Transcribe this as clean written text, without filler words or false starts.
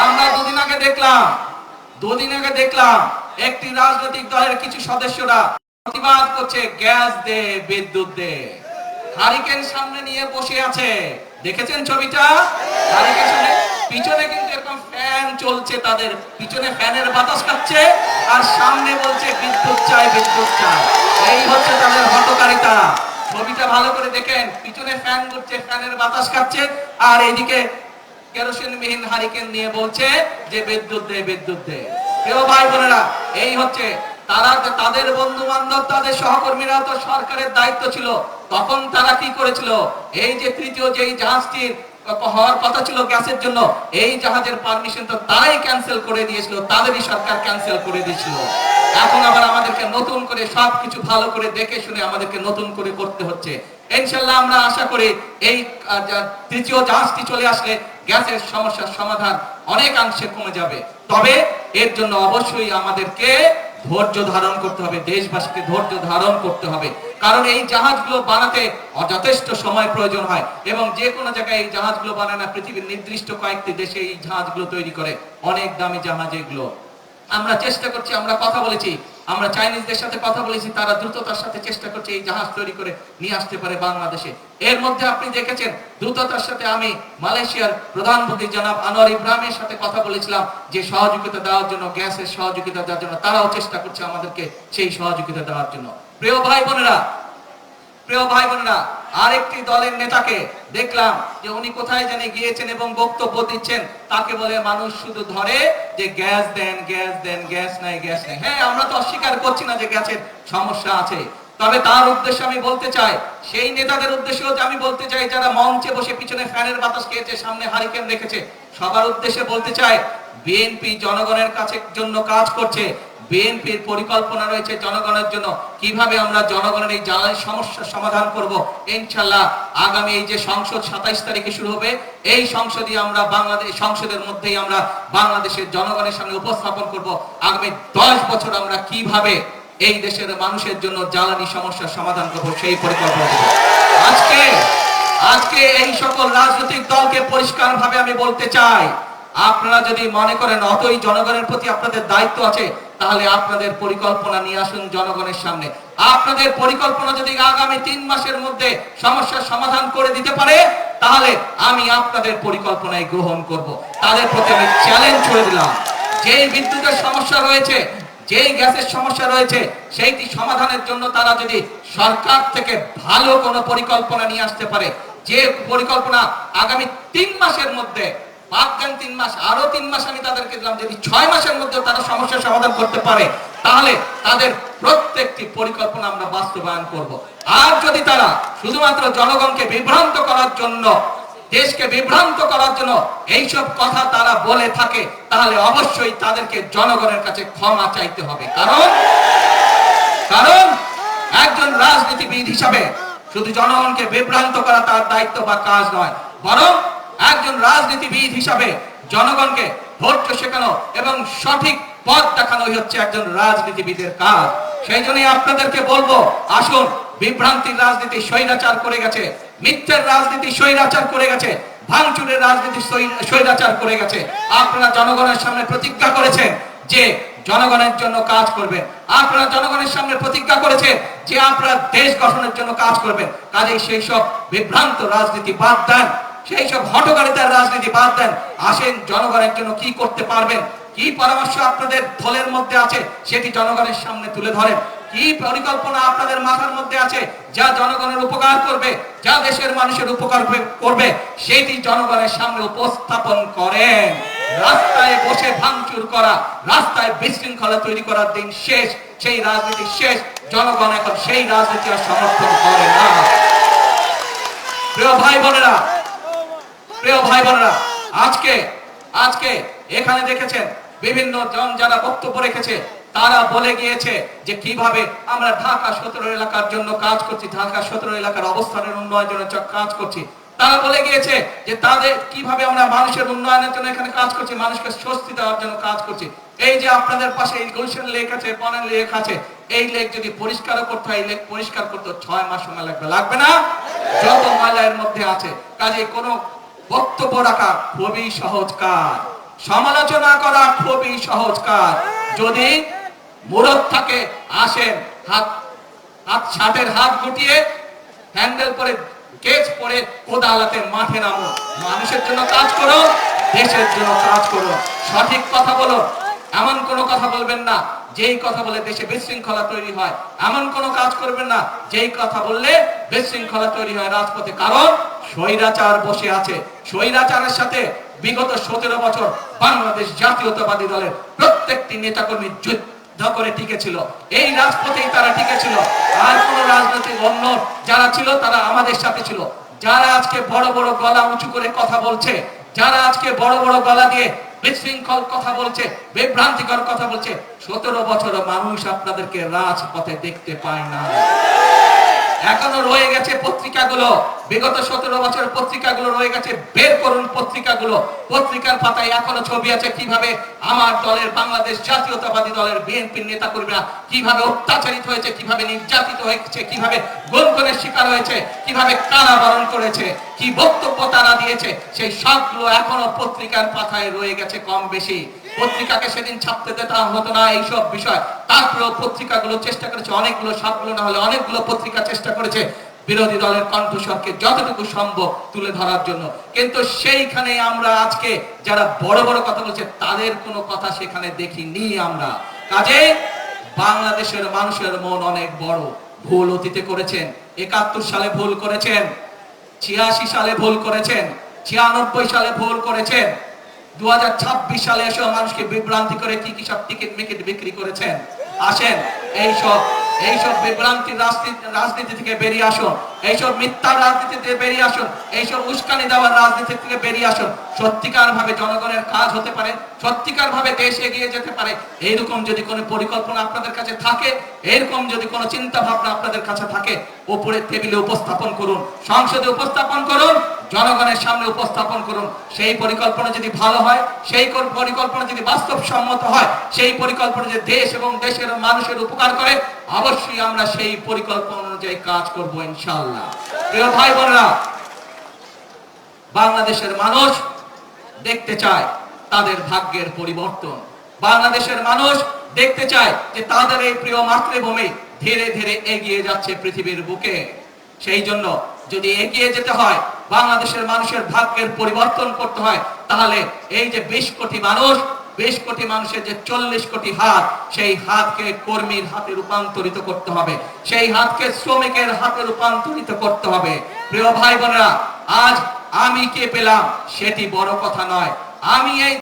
আমরা দুদিন আগে দেখলাম একটি রাজনৈতিক দলের কিছু সদস্যরা প্রতিবাদ করছে, গ্যাস দে, বিদ্যুৎ দে। হারিকেন সামনে নিয়ে বসে আছে, দেখেছেন ছবিটা? হারিকেন সামনে, পিছনে কিন্তু এরকম ফ্যান চলছে, তাদের পিছনে ফ্যানের বাতাস খাচ্ছে, আর সামনে বলছে বিদ্যুৎ চাই, বিদ্যুৎ চাই। এই হচ্ছে তাদের হঠকারিতা। ছবিটা ভালো করে দেখেন, পিছনে ফ্যান ঘুরছে, ফ্যানের বাতাস খাচ্ছে, আর এইদিকে কেরোসিনবিহীন হারিকেন নিয়ে বলছে যে বিদ্যুৎ দে, বিদ্যুৎ দে। প্রিয় ভাই বোনেরা, এই হচ্ছে তারা, তাদের বন্ধু বান্ধব, তাদের সহকর্মীরা তো সরকারের দায়িত্ব ছিল, তখন তারা কি করেছিল? এই যে তৃতীয় যেই জাহাজটির হওয়ার কথা ছিল গ্যাসের জন্য, এই জাহাজের পারমিশন তো তারাই ক্যান্সেল করে দিয়েছিল, তাদেরই সরকার ক্যান্সেল করে দিয়েছিল। এখন আবার আমাদেরকে নতুন করে সবকিছু ভালো করে দেখে শুনে আমাদেরকে নতুন করে করতে হচ্ছে। ইনশাআল্লাহ আমরা আশা করি এই তৃতীয় জাহাজটি চলে আসলে গ্যাসের সমস্যার সমাধান অনেকাংশে কমে যাবে। তবে এর জন্য অবশ্যই আমাদেরকে ধৈর্য ধারণ করতে হবে, দেশবাসীকে ধৈর্য ধারণ করতে হবে, কারণ এই জাহাজগুলো বানাতে যথেষ্ট সময় প্রয়োজন হয়, এবং যে কোনো জায়গায় এই জাহাজগুলো বানায় না, পৃথিবীর নির্দিষ্ট কয়েকটি দেশে এই জাহাজগুলো তৈরি করে, অনেক দামি জাহাজ এগুলো। আমরা চেষ্টা করছি, আমরা কথা বলেছি, আমরা চাইনিজদের সাথে কথা বলেছি, তারা দ্রুততার সাথে চেষ্টা করছে এই জাহাজ তৈরি করে নিয়ে আসতে পারে বাংলাদেশে। এর মধ্যে আপনি দেখেছেন দ্রুততার সাথে আমি মালয়েশিয়ার প্রধানমন্ত্রী জনাব আনোয়ার ইব্রাহিমের সাথে কথা বলেছিলাম যে সহযোগিতা দেওয়ার জন্য, গ্যাসের সহযোগিতা দেওয়ার জন্য। তারাও চেষ্টা করছে আমাদেরকে সেই সহযোগিতা দেওয়ার জন্য। প্রিয় ভাই বোনেরা, আরেকটি দলের নেতাকে দেখলাম যে উনি কোথায় জানি গিয়েছেন এবং বক্তব্য দিচ্ছেন, তাকে বলে মানুষ শুধু ধরে যে গ্যাস দেন, গ্যাস দেন, গ্যাস নাই, গ্যাস নাই। হ্যাঁ, আমরা তো অস্বীকার করছি না যে গ্যাসের সমস্যা আছে, তবে তার উদ্দেশ্যে আমি বলতে চাই, সেই নেতাদের উদ্দেশ্যেও আমি বলতে চাই যারা মঞ্চে বসে পিছনে ফ্যানের বাতাস খেয়েছে, সামনে হারিকেন রেখেছে, সবার উদ্দেশ্যে বলতে চাই, বিএনপি জনগণের কাছে জন্য কাজ করছে। বিএনপির পরিকল্পনা রয়েছে জনগণের জন্য, কিভাবে আমরা জনগণের এই জ্বালানি সমস্যার সমাধান করব। ইনশাআল্লাহ আগামী এই যে সংসদ 27 তারিখে শুরু হবে, এই সংসদে আমরা বাংলাদেশ, সংসদের মধ্যেই আমরা বাংলাদেশের জনগণের সামনে উপস্থাপন করব আগামী 10 বছর আমরা কিভাবে এই দেশের মানুষের জন্য জ্বালানি সমস্যার সমাধান করব, সেই পরিকল্পনা। আজকে এই সকল রাজনৈতিক দলকে পরিষ্কারভাবে আমি বলতে চাই, আপনারা যদি মনে করেন অতই জনগণের প্রতি আপনাদের দায়িত্ব আছে, তাহলে আপনাদের পরিকল্পনা নিয়ে আসুন জনগণের সামনে। আপনাদের পরিকল্পনা যদি আগামী 3 মাসের মধ্যে সমস্যার সমাধান করে দিতে পারে, তাহলে আমি আপনাদের পরিকল্পনায় গ্রহণ করব। তাদের প্রতি আমি চ্যালেঞ্জ ছুড়ে দিলাম, যেই বিদ্যুতের সমস্যা রয়েছে, যেই গ্যাসের সমস্যা রয়েছে, সেইটি সমাধানের জন্য তারা যদি সরকার থেকে ভালো কোনো পরিকল্পনা নিয়ে আসতে পারে, যে পরিকল্পনা আগামী 3 মাসের মধ্যে, বাদ দেন 3 মাস, আরো 3 মাস আমি তাদেরকে দিলাম, যদি 6 মাসের মধ্যে তারা সমস্যার সমাধান করতে পারে, তাহলে তাদের প্রত্যেকটি পরিকল্পনা আমরা বাস্তবায়ন করব। আর যদি তারা শুধুমাত্র জনগণকে বিভ্রান্ত করার জন্য, দেশকে বিভ্রান্ত করার জন্য এইসব কথা তারা বলে থাকে, তাহলে অবশ্যই তাদেরকে জনগণের কাছে ক্ষমা চাইতে হবে। কারণ একজন রাজনীতিবিদ হিসাবে শুধু জনগণকে বিভ্রান্ত করা তার দায়িত্ব বা কাজ নয়, বরং একজন রাজনীতিবিদ হিসাবে জনগণকে ধৈর্য শেখানো এবং সঠিক পথ দেখানোই হচ্ছে একজন রাজনীতিবিদের কাজ। সেই জন্যই আপনাদেরকে বলবো, আসুন, বিভ্রান্তির রাজনীতি স্বৈরাচার করে গেছে, মিথ্যার রাজনীতি স্বৈরাচার করে গেছে, ভাঙচুরের রাজনীতি স্বৈরাচার করে গেছে। আপনারা জনগণের সামনে প্রতিজ্ঞা করেছেন যে জনগণের জন্য কাজ করবেন, আপনারা জনগণের সামনে প্রতিজ্ঞা করেছেন যে আপনারা দেশ গঠনের জন্য কাজ করবেন। কাজেই সেই সব বিভ্রান্ত রাজনীতি বাদ দেন, সেই সব হঠকারিতার রাজনীতি বাদ দেন। আসেন, জনগণের জন্য কি করতে পারবেন, কি পরামর্শ আপনাদের দলের মধ্যে আছে, সেটি জনগণের সামনে তুলে ধরেন। কি পরিকল্পনা আপনাদের মাথার মধ্যে আছে যা জনগণের উপকার করবে, যা দেশের মানুষের উপকার করবে, সেটি জনগণের সামনে উপস্থাপন করেন। রাস্তায় বসে ভাঙচুর করা, রাস্তায় বিশৃঙ্খলা তৈরি করার দিন শেষ, সেই রাজনীতি শেষ। জনগণ এখন সেই রাজনীতি আর সমর্থন করে না। প্রিয় ভাই বোনেরা, আজকে এখানে দেখেছেন বিভিন্ন জন যারা বক্তব্য রেখেছে, তারা বলে গিয়েছে যে কিভাবে আমরা ঢাকা 17 এলাকার জন্য কাজ করছি, ঢাকা 17 এলাকার অবস্থানের উন্নয়নের জন্য কাজ করছি। তারা বলে গিয়েছে যে তাদের কিভাবে আমরা মানুষের উন্নয়নের জন্য এখানে কাজ করছি, মানুষকে স্বস্তি দেওয়ার জন্য কাজ করছি। এই যে আপনাদের পাশে এই গুলশান লেক আছে, বনানী লেক আছে, এই লেক যদি পরিষ্কার করতে হয়, এই লেক পরিষ্কার করতে 6 মাস সময় লাগবে, লাগবে না? যত ময়লা এর মধ্যে আছে। কাজে কোনো বক্তব্য রাখা খুবই সহজ কাজ, সমালোচনা করা খুবই সহজ কাজ। যদি মুরত থাকে আসেন, ছাদের হাত গুটিয়ে হ্যান্ডেল করে কেচ পরে কোদালাতে মাঠে নামো, মানুষের জন্য কাজ করো, দেশের জন্য কাজ করো, সঠিক কথা বলো। এমন কোনো কথা বলবেন না যেই কথা বলে দেশে বিশৃঙ্খলা তৈরি হয়। এমন কোনো কাজ করবেন না যেই কথা বললে বিশৃঙ্খলা তৈরি হয় রাজপথে। কারণ স্বৈরাচার বসে আছে। স্বৈরাচারের সাথে বিগত 17 বছর বাংলাদেশ জাতীয়তাবাদী দলের প্রত্যেকটি নেতাকর্মী যুদ্ধ করে টিকেছিল, এই রাজপথেই তারা টিকেছিল। আর কোন রাজনৈতিক অন্য যারা ছিল তারা আমাদের সাথে ছিল। যারা আজকে বড় বড় গলা উঁচু করে কথা বলছে, যারা আজকে বড় বড় গলা দিয়ে বিশৃঙ্খল কথা বলছে, বিভ্রান্তিকর কথা বলছে, 17 বছর মানুষ আপনাদেরকে রাজপথে দেখতে পায় না। এখনো রয়ে গেছে পত্রিকাগুলো, বিগত 17 বছর পত্রিকাগুলো রয়ে গেছে। বের করুন পত্রিকাগুলো, পত্রিকার পাতায় এখনো ছবি আছে কিভাবে আমার দলের, বাংলাদেশ জাতীয়তাবাদী দলের বিএনপির নেতাকর্মীরা কিভাবে অত্যাচারিত হয়েছে, কিভাবে নির্যাতিত হয়েছে, কিভাবে গুনগুনের শিকার হয়েছে, কিভাবে কারাবরণ করেছে, কি বক্তব্য তারা দিয়েছে, সেই সবগুলো এখনো পত্রিকার পাতায় রয়ে গেছে কম বেশি। পত্রিকাকে সেদিন ছাপতে দিতে হতো না এইসব বিষয়, তারপরেও পত্রিকাগুলো চেষ্টা করেছে, অনেকগুলো, সবগুলো না হলে অনেকগুলো পত্রিকা চেষ্টা করেছে বিরোধী দলের কণ্ঠস্বরকে যতটুকু সম্ভব তুলে ধরার জন্য। কিন্তু সেইখানে আমরা আজকে যারা বড় বড় কথা বলছে তাদের কোনো কথা সেখানে দেখিনি আমরা। কাজে বাংলাদেশের মানুষের মন অনেক বড়। ভুল অতীতে করেছেন, 71 সালে ভুল করেছেন, 86 সালে ভুল করেছেন, 96 সালে ভুল করেছেন, 2026 সালে এসে মানুষকে বিভ্রান্তি করে কি কি সব টিকিট মিকিট বিক্রি করেছেন। আসেন এইসব বিভ্রান্তির রাজনীতি থেকে বেরিয়ে আসুন, এইসব মিথ্যা রাজনীতি থেকে বেরিয়ে আসুন, এইসব উস্কানি দেওয়ার রাজনীতি থেকে বেরিয়ে আসুন। সত্যিকার ভাবে জনগণের কাজ হতে পারে, সত্যিকার ভাবে দেশ এগিয়ে যেতে পারে, এইরকম যদি কোনো পরিকল্পনা আপনাদের কাছে থাকে, এরকম যদি কোনো চিন্তা ভাবনা আপনাদের কাছে থাকে, উপরের টেবিলে উপস্থাপন করুন, সংসদে উপস্থাপন করুন, জনগণের সামনে উপস্থাপন করুন। সেই পরিকল্পনা যদি ভালো হয়, সেই পরিকল্পনা যদি বাস্তবসম্মত হয়, সেই পরিকল্পনা যদি দেশ এবং দেশের মানুষের উপকার করে, অবশ্যই আমরা সেই পরিকল্পনা অনুযায়ী কাজ করব ইনশাআল্লাহ। প্রিয় ভাই বোনেরা, বাংলাদেশের মানুষ দেখতে চায় তাদের ভাগ্যের পরিবর্তন। বাংলাদেশের মানুষ দেখতে চায় যে তাদের এই প্রিয় মাতৃভূমি ধীরে ধীরে এগিয়ে যাচ্ছে পৃথিবীর বুকে। সেই জন্য যদি এগিয়ে যেতে হয়, বাংলাদেশের মানুষের ভাগ্যের পরিবর্তন করতে হয়, তাহলে এই যে 20 কোটি মানুষ, 20 কোটি মানুষের যে 40 কোটি হাত, সেই হাতকে কর্মীর হাতে রূপান্তরিত করতে হবে, সেই হাতকে শ্রমিকের হাতে রূপান্তরিত করতে হবে। প্রিয় ভাই বোনেরা, আজ আমি কে পেলাম সেটি বড় কথা নয়। আমি এই